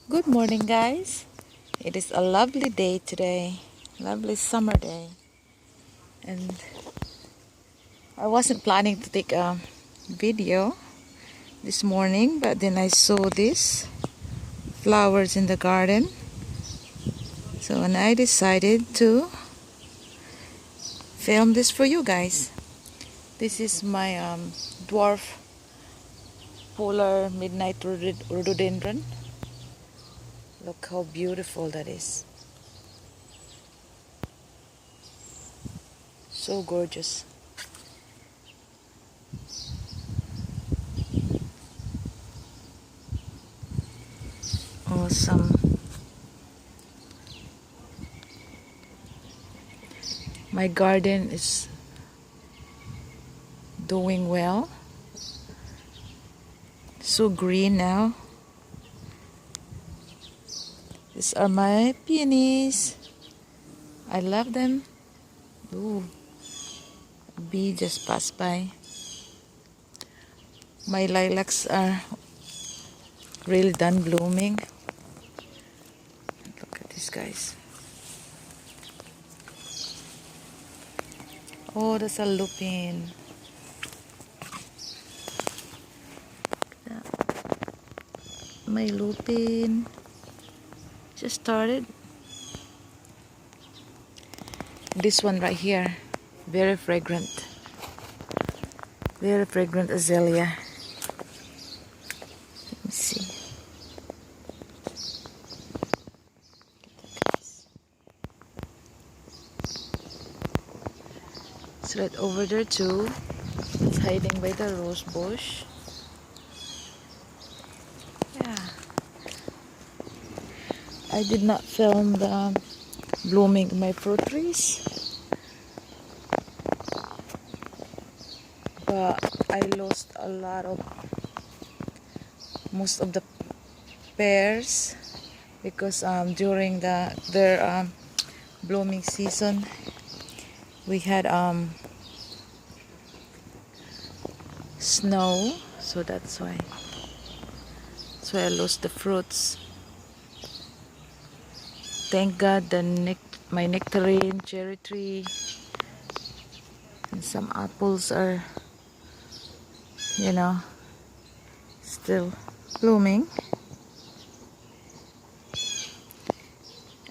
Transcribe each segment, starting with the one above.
Good morning, guys. It is a lovely day today, lovely summer day, and I wasn't planning to take a video this morning, but then I saw these flowers in the garden, so and I decided to film this for you guys. This is my dwarf polar midnight rhododendron. Look how beautiful that is. So gorgeous. Awesome. My garden is doing well. So green now. These are my peonies. I love them. Ooh, a bee just passed by. My lilacs are really done blooming. Look at these guys. Oh, that's a lupin. My lupin just started. This one right here, very fragrant. Very fragrant azalea. Let me see. It's right over there too. It's hiding by the rose bush. Yeah. I did not film the blooming of my fruit trees, but I lost a lot of most of the pears because during their blooming season we had snow, so that's why I lost the fruits. Thank God my nectarine, cherry tree, and some apples are, still blooming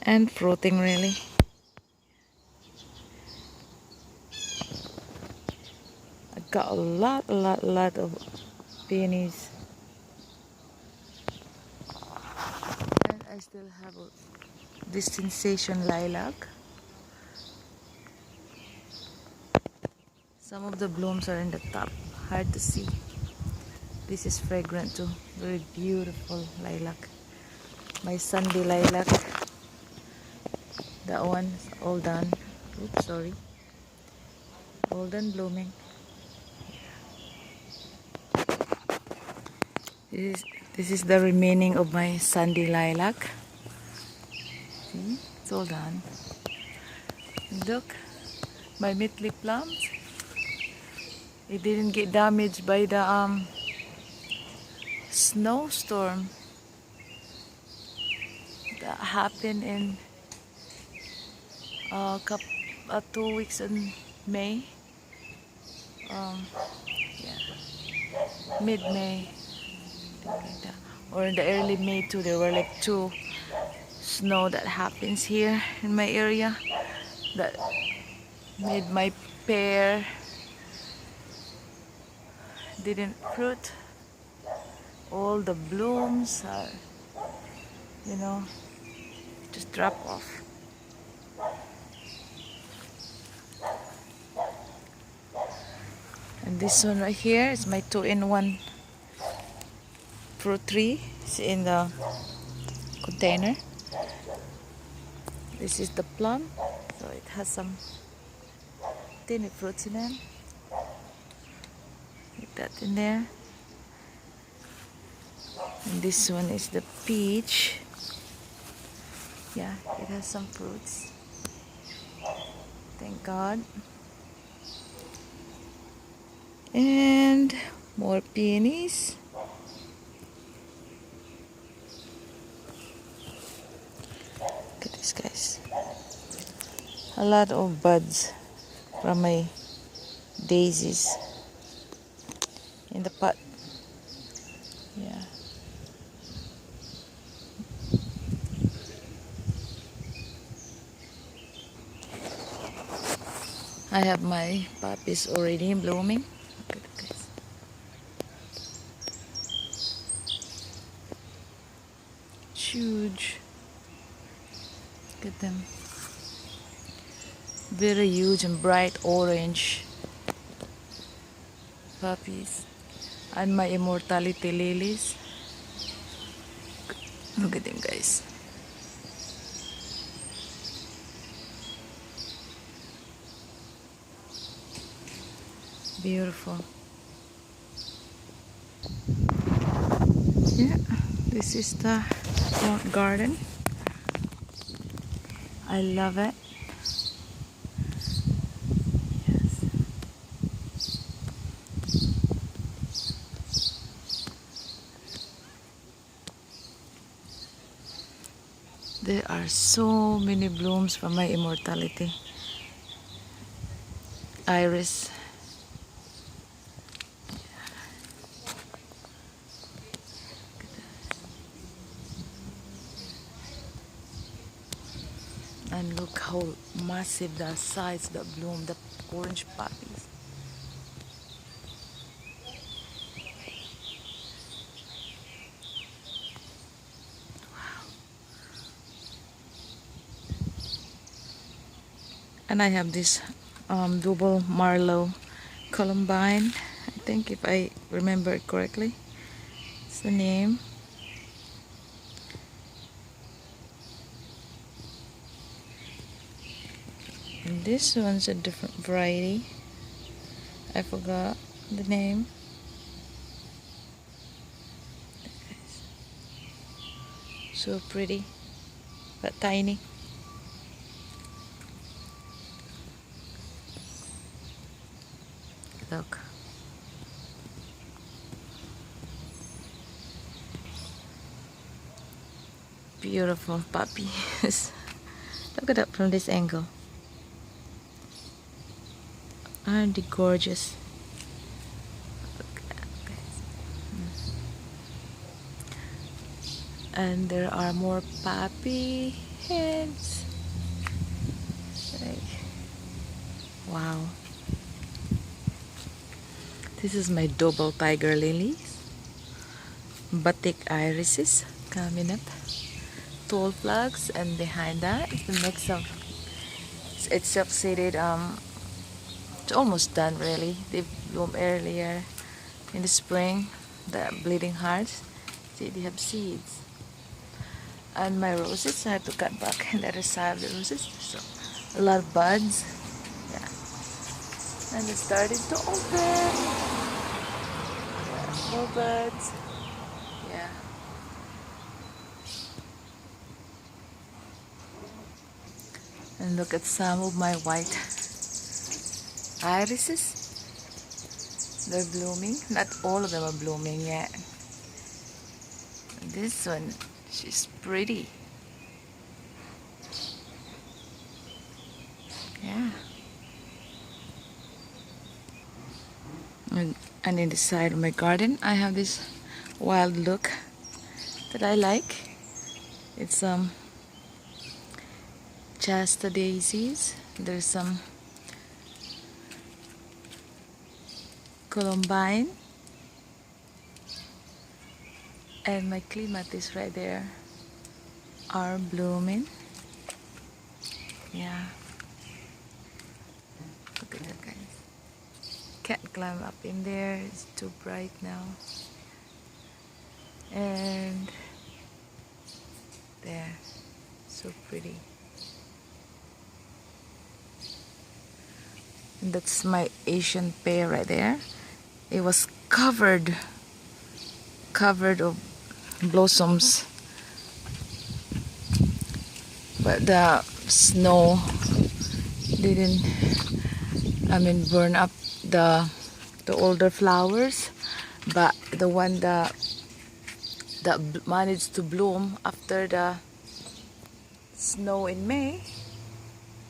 and fruiting really. I got a lot of peonies, and I still have this sensation lilac. Some of the blooms are in the top, hard to see. This is fragrant too, very beautiful lilac. My Sunday lilac, that one is all done. Oops, sorry. All done blooming. This is the remaining of my Sunday lilac. See, it's all done. Look, my Mitli plums. It didn't get damaged by the snowstorm that happened in 2 weeks in May. Yeah, mid-May, like that. Or in the early May too. There were like 2 snow that happens here in my area that made my pear didn't fruit. All the blooms are, just drop off. And this one right here is my 2-in-1 fruit tree. It's in the container. This is the plum, so it has some tiny fruits in them. Like that in there. And this one is the peach. Yeah, it has some fruits. Thank God. And more peonies. a lot of buds from my daisies in the pot. Yeah. I have my poppies already blooming. Look at it, guys. It's huge. Look at them. Very huge and bright orange poppies. And my immortality lilies. Look at them, guys. Beautiful. Yeah, this is the front garden. I love it. Yes. There are so many blooms from my immortality iris. And look how massive the size that bloom, the orange poppies. And I have this double Marlowe columbine. I think if I remember it correctly, it's the name. And this one's a different variety. I forgot the name. So pretty, but tiny. Look. Beautiful puppies. Look at that from this angle. Aren't they gorgeous? Look at that, guys. And there are more puppy heads. Like, wow. This is my double tiger lilies. Batik irises coming up. Tall flags, and behind that is the mix of, it's succeeded. It's almost done really. They bloom earlier in the spring. The bleeding hearts. See, they have seeds. And my roses, I had to cut back on the other side of the roses. So a lot of buds. Yeah. And it started to open. Yeah, more buds. Yeah. And look at some of my white irises. They're blooming. Not all of them are blooming yet. This one, she's pretty. Yeah. And in the side of my garden, I have this wild look that I like. It's Shasta daisies. There's some columbine, and my clematis right there are blooming. Yeah. Look at that, guys. Can't climb up in there. It's too bright now. And there, so pretty. And that's my Asian pear right there. It was covered of blossoms, but the snow didn't, burn up the older flowers, but the one that managed to bloom after the snow in May,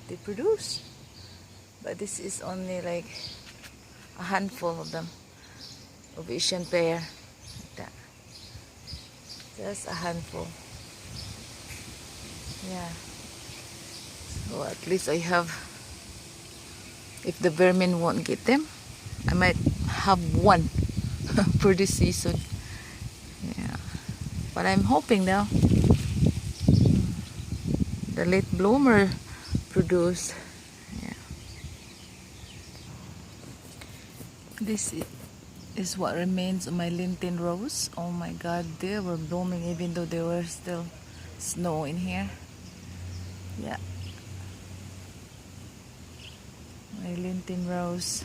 they produce. But this is only like a handful of them, of Asian pear, like that. Just a handful. Yeah. So at least I have, if the vermin won't get them, I might have one for this season. Yeah. But I'm hoping now the late bloomer produce. Yeah. This is what remains of my Linton rose. Oh my god, they were blooming even though there were still snow in here. Yeah. My Linton rose.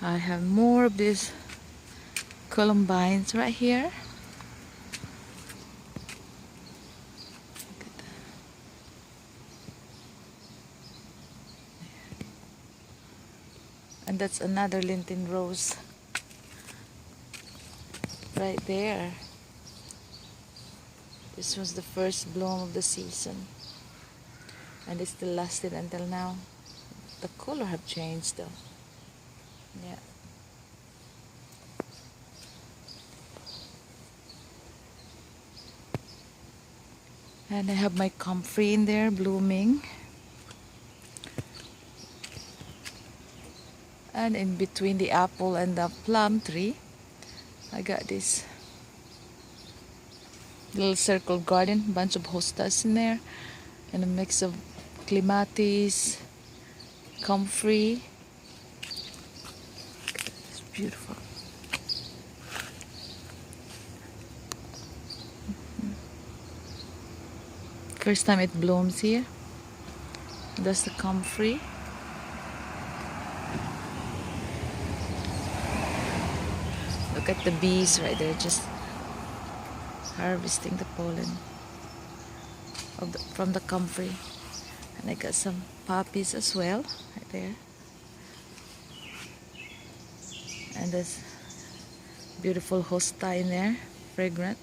I have more of these columbines right here. And that's another Linton rose right there. This was the first bloom of the season, and it still lasted until now. The color have changed though. Yeah. And I have my comfrey in there blooming. And in between the apple and the plum tree, I got this little circle garden, bunch of hostas in there, and a mix of clematis, comfrey. It's beautiful. First time it blooms here. That's the comfrey. Look at the bees right there, just harvesting the pollen of from the comfrey. And I got some poppies as well, right there. And there's beautiful hosta in there, fragrant.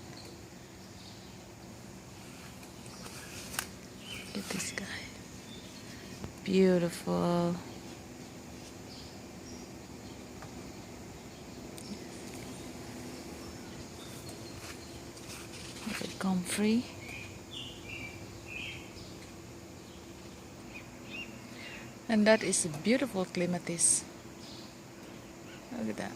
Look at this guy. Beautiful. Look at comfrey. And that is a beautiful clematis. Look at that.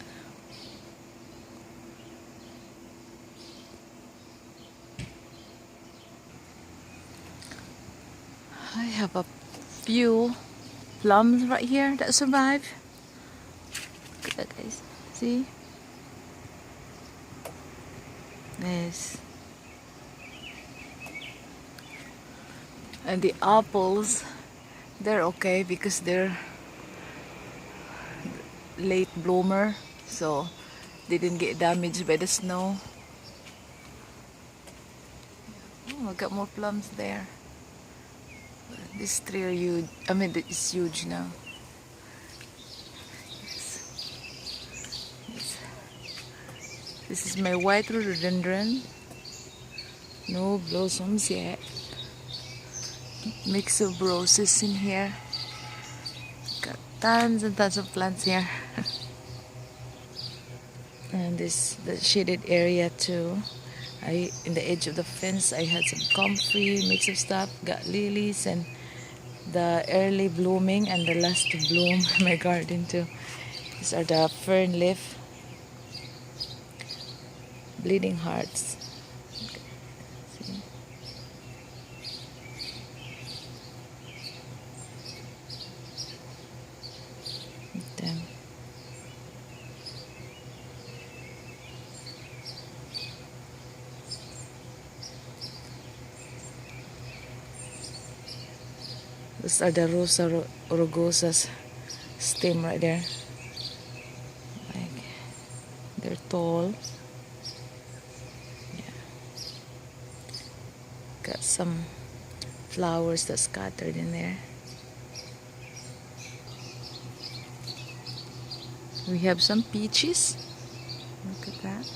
I have a few plums right here that survive. Look at that, guys. See? Yes. And the apples, they're okay because they're late bloomer, so they didn't get damaged by the snow. Oh, I got more plums there. This tree are huge. I mean, it's huge now. Yes. This is my white rhododendron. No blossoms yet. Mix of roses in here. Got tons and tons of plants here. And this the shaded area too. In the edge of the fence I had some comfrey, mix of stuff, got lilies and the early blooming and the last to bloom in my garden too. These are the fern leaf, bleeding hearts. See? Them. These are the Rosa rugosa's stem right there. Like, they're tall. Yeah. Got some flowers that's scattered in there. We have some peaches. Look at that.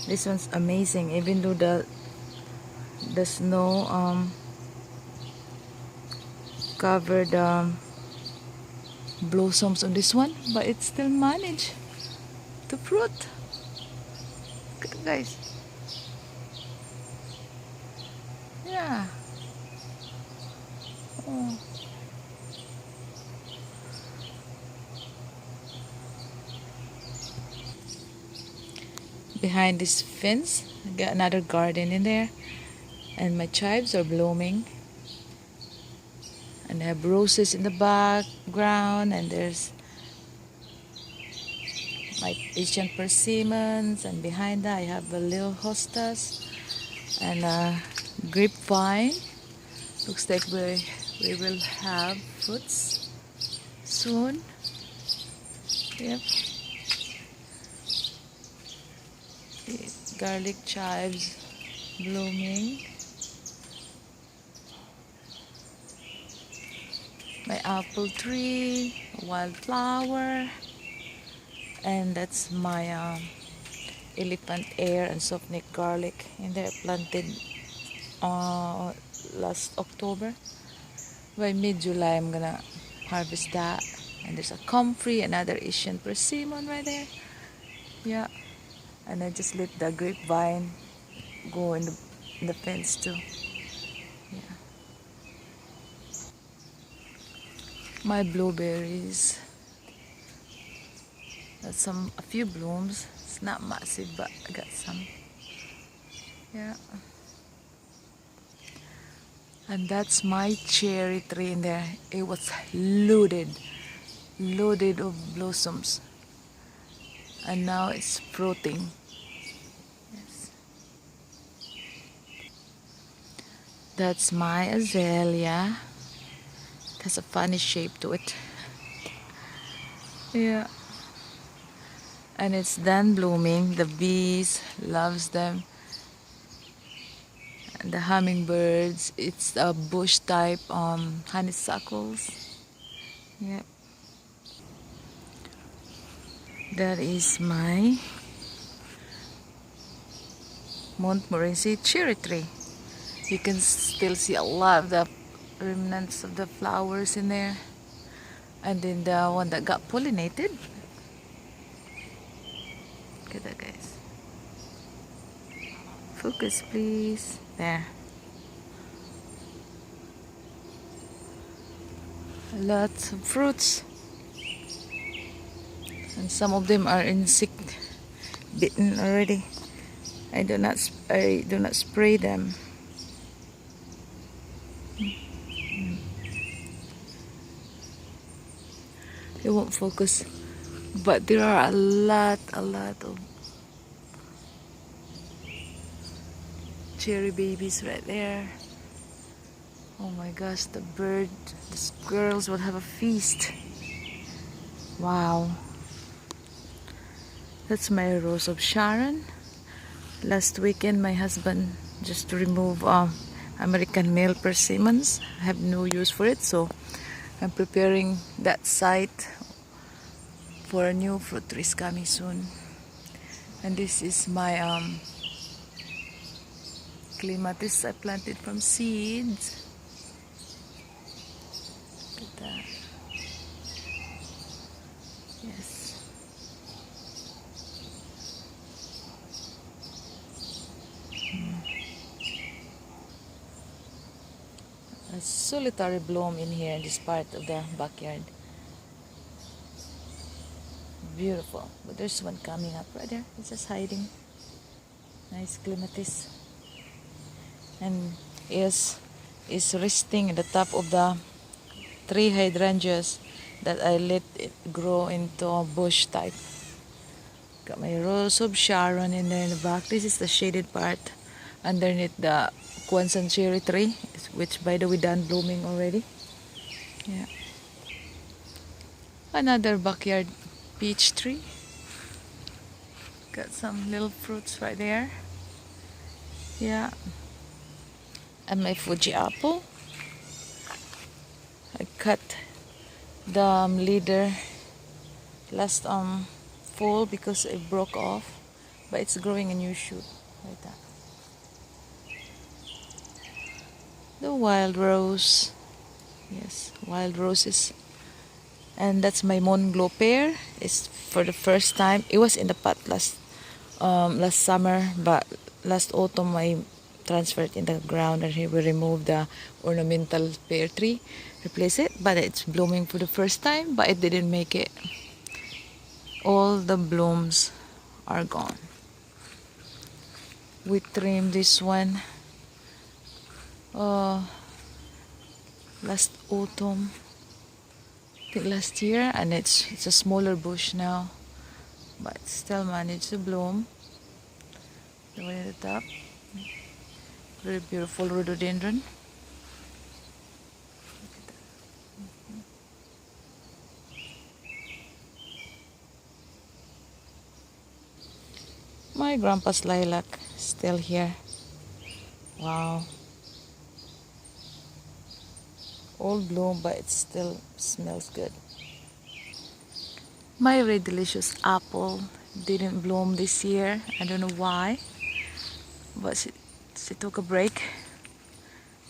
This one's amazing, even though the snow covered blossoms on this one, but it still managed to fruit. Look at that, guys. Yeah. Oh. Behind this fence, I got another garden in there, and my chives are blooming. And I have roses in the background, and there's my Asian persimmons, and behind that I have a little hostas and a grapevine. Looks like we will have fruits soon. Yep. Garlic chives blooming. My apple tree, wildflower, and that's my elephant ear and softneck garlic in there, planted last October. By mid-July I'm gonna harvest that. And there's a comfrey, another Asian persimmon right there. Yeah. And I just let the grapevine go in the fence too. Yeah. My blueberries. That's a few blooms. It's not massive, but I got some. Yeah. And that's my cherry tree in there. It was loaded of blossoms. And now it's fruiting. Yes. That's my azalea. It has a funny shape to it. Yeah. And it's done blooming. The bees loves them. And the hummingbirds. It's a bush type honeysuckles. Yep. That is my Montmorency cherry tree. You can still see a lot of the remnants of the flowers in there. And then the one that got pollinated. Look at that, guys. Focus, please. There. Lots of fruits. And some of them are insect bitten already. I do not spray them. It won't focus, but there are a lot of cherry babies right there. Oh my gosh, the squirrels will have a feast. Wow. That's my Rose of Sharon. Last weekend my husband just removed American male persimmons. I have no use for it, so I'm preparing that site for a new fruit trees coming soon. And this is my clematis I planted from seeds. Look at that. Yes. A solitary bloom in here in this part of the backyard. Beautiful. But there's one coming up right there. It's just hiding. Nice clematis. And is resting in the top of the three hydrangeas that I let it grow into a bush type. Got my Rose of Sharon in there in the back. This is the shaded part underneath the Kwanzaa cherry tree, which by the way done blooming already. Yeah. Another backyard peach tree. Got some little fruits right there. Yeah. And my Fuji apple. I cut the leader last fall because it broke off. but it's growing a new shoot like that. The wild rose, yes, wild roses. And that's my Moonglow pear. It's for the first time. It was in the pot last summer, but last autumn I transferred in the ground and we removed the ornamental pear tree, replace it. But it's blooming for the first time, but it didn't make it. All the blooms are gone. We trimmed this one last autumn, I think last year, and it's a smaller bush now, but still managed to bloom. The one at the top, very beautiful rhododendron. My grandpa's lilac still here. Wow. All bloom, but it still smells good. My red delicious apple didn't bloom this year. I don't know why, but she took a break.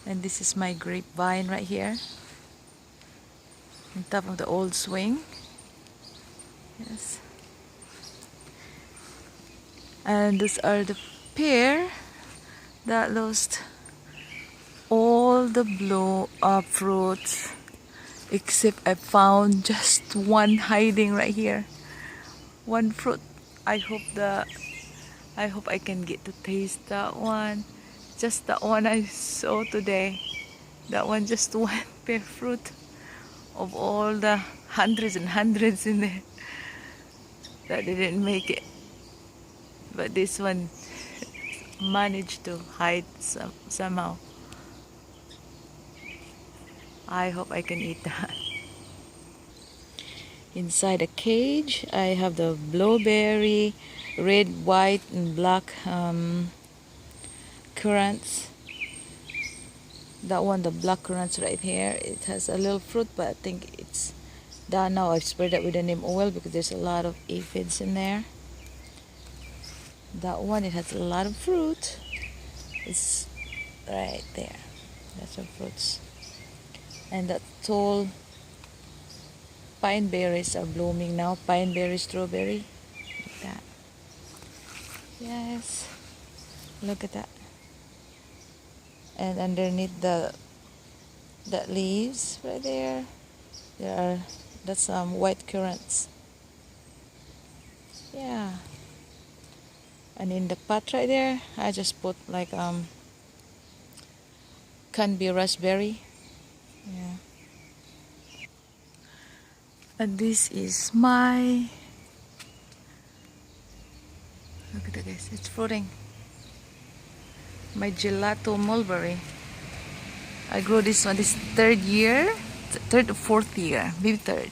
And this is my grapevine right here, on top of the old swing. Yes. And these are the pear that lost all the fruits, except I found just one hiding right here. One fruit. I hope I can get to taste that one. Just that one I saw today. That one, just one pear fruit of all the hundreds and hundreds in there that didn't make it. But this one managed to hide somehow. I hope I can eat that. Inside a cage, I have the blueberry, red, white, and black currants. That one, the black currants right here, it has a little fruit, but I think it's done now. I've sprayed it with the neem oil because there's a lot of aphids in there. That one, it has a lot of fruit. It's right there. That's some fruits. And that tall pine berries are blooming now. Pine berry, strawberry, like that. Yes, look at that. And underneath the leaves right there, that's some white currants. Yeah. And in the pot right there, I just put like can be raspberry. Yeah. And this is my, look at this, it's fruiting. My gelato mulberry. I grew this one this third or fourth year, maybe third,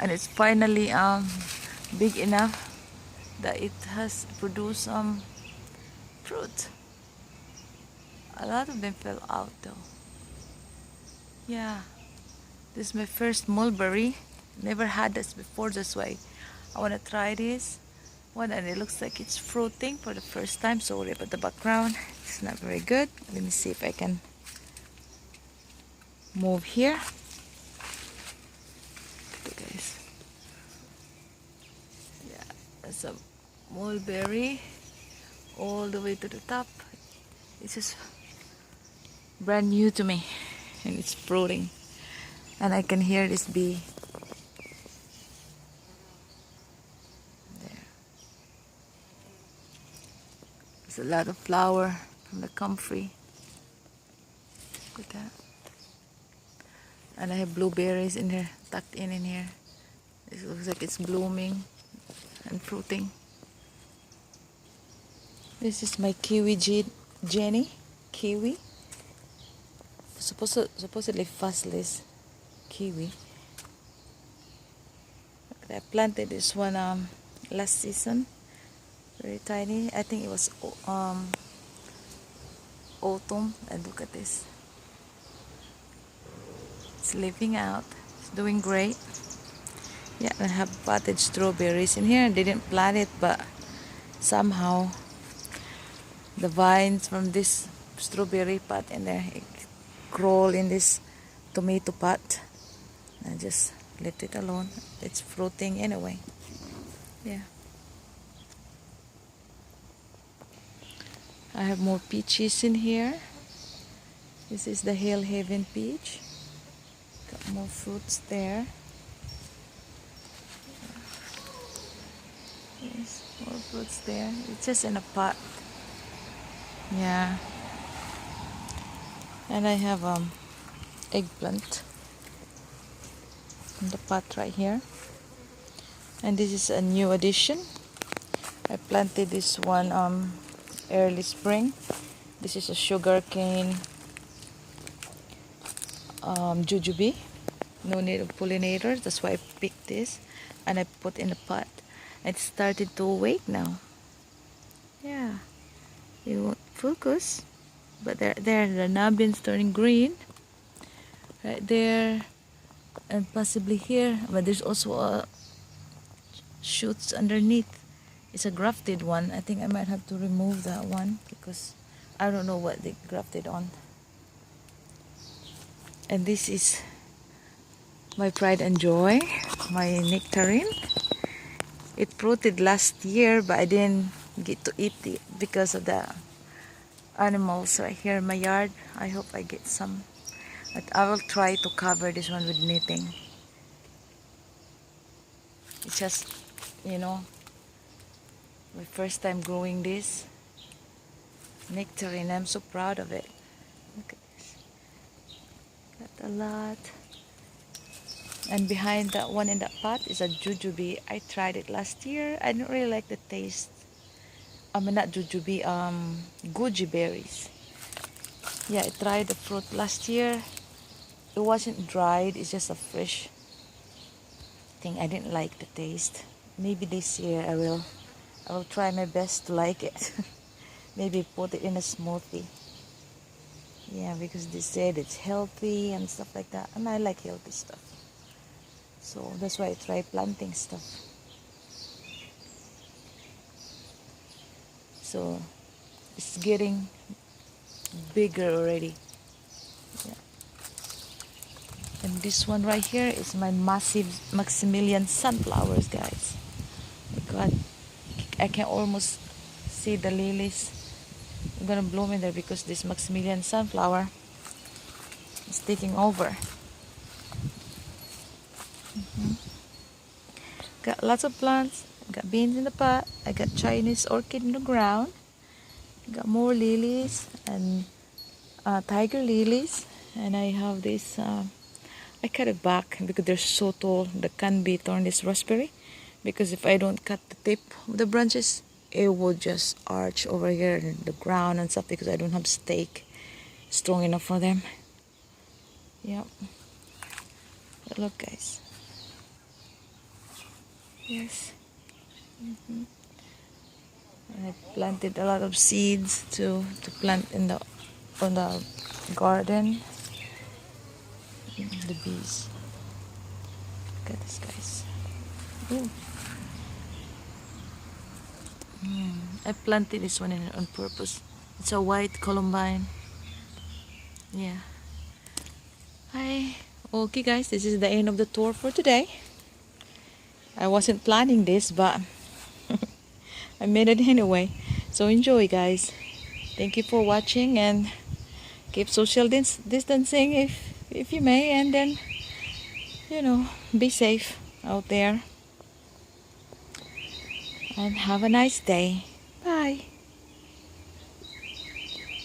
and it's finally big enough that it has produced fruit. A lot of them fell out though. Yeah, this is my first mulberry. Never had this before, that's why I want to try this one, and it looks like it's fruiting for the first time. Sorry about the background, it's not very good. Let me see if I can move here. Okay, guys. Yeah, that's a mulberry all the way to the top. It's just brand new to me, and it's fruiting, and I can hear this bee. There. There's a lot of flower from the comfrey. Look at that. And I have blueberries in here, tucked in here. It looks like it's blooming and fruiting. This is my kiwi Jenny. Kiwi. Supposedly fussless kiwi. I planted this one last season. Very tiny. I think it was autumn. And look at this. It's living out. It's doing great. Yeah, I have potted strawberries in here. I didn't plant it, but somehow the vines from this strawberry pot in there crawl in this tomato pot. I just let it alone. It's fruiting anyway. Yeah. I have more peaches in here. This is the Hill Haven peach. Got more fruits there. Yes, more fruits there. It's just in a pot. Yeah. And I have eggplant in the pot right here. And this is a new addition. I planted this one early spring. This is a sugarcane jujube. No need of pollinators. That's why I picked this and I put in the pot. It started to wake now. Yeah. It won't focus. But there the nubbins turning green. Right there. And possibly here. But there's also shoots underneath. It's a grafted one. I think I might have to remove that one because I don't know what they grafted on. And this is my pride and joy, my nectarine. It fruited last year, but I didn't get to eat it because of the animals right here in my yard. I hope I get some. But I will try to cover this one with knitting. It's just, you know, my first time growing this nectarine. I'm so proud of it. Look at this. Got a lot. And behind that one in that pot is a jujube. I tried it last year. I didn't really like the taste. Not jujube, goji berries. Yeah, I tried the fruit last year. It wasn't dried. It's just a fresh thing. I didn't like the taste. Maybe this year I will try my best to like it. Maybe put it in a smoothie. Yeah, because they said it's healthy and stuff like that. And I like healthy stuff. So that's why I try planting stuff. So it's getting bigger already. Yeah. And this one right here is my massive Maximilian sunflowers, guys. Oh my God, I can almost see the lilies. I'm gonna bloom in there because this Maximilian sunflower is taking over. Got lots of plants. Got beans in the pot. I got Chinese orchid in the ground. Got more lilies and tiger lilies. And I have this. I cut it back because they're so tall. The can be torn this raspberry. Because if I don't cut the tip of the branches, it will just arch over here in the ground and stuff because I don't have stake strong enough for them. Yep. But look, guys. Yes. I planted a lot of seeds to plant in the garden. The bees. Look at this, guys. Ooh. I planted this one on purpose. It's a white columbine. Yeah. Hi. Okay, guys. This is the end of the tour for today. I wasn't planning this, but I made it anyway. So enjoy, guys. Thank you for watching and keep social distancing if you may, and then, you know, be safe out there and have a nice day. Bye.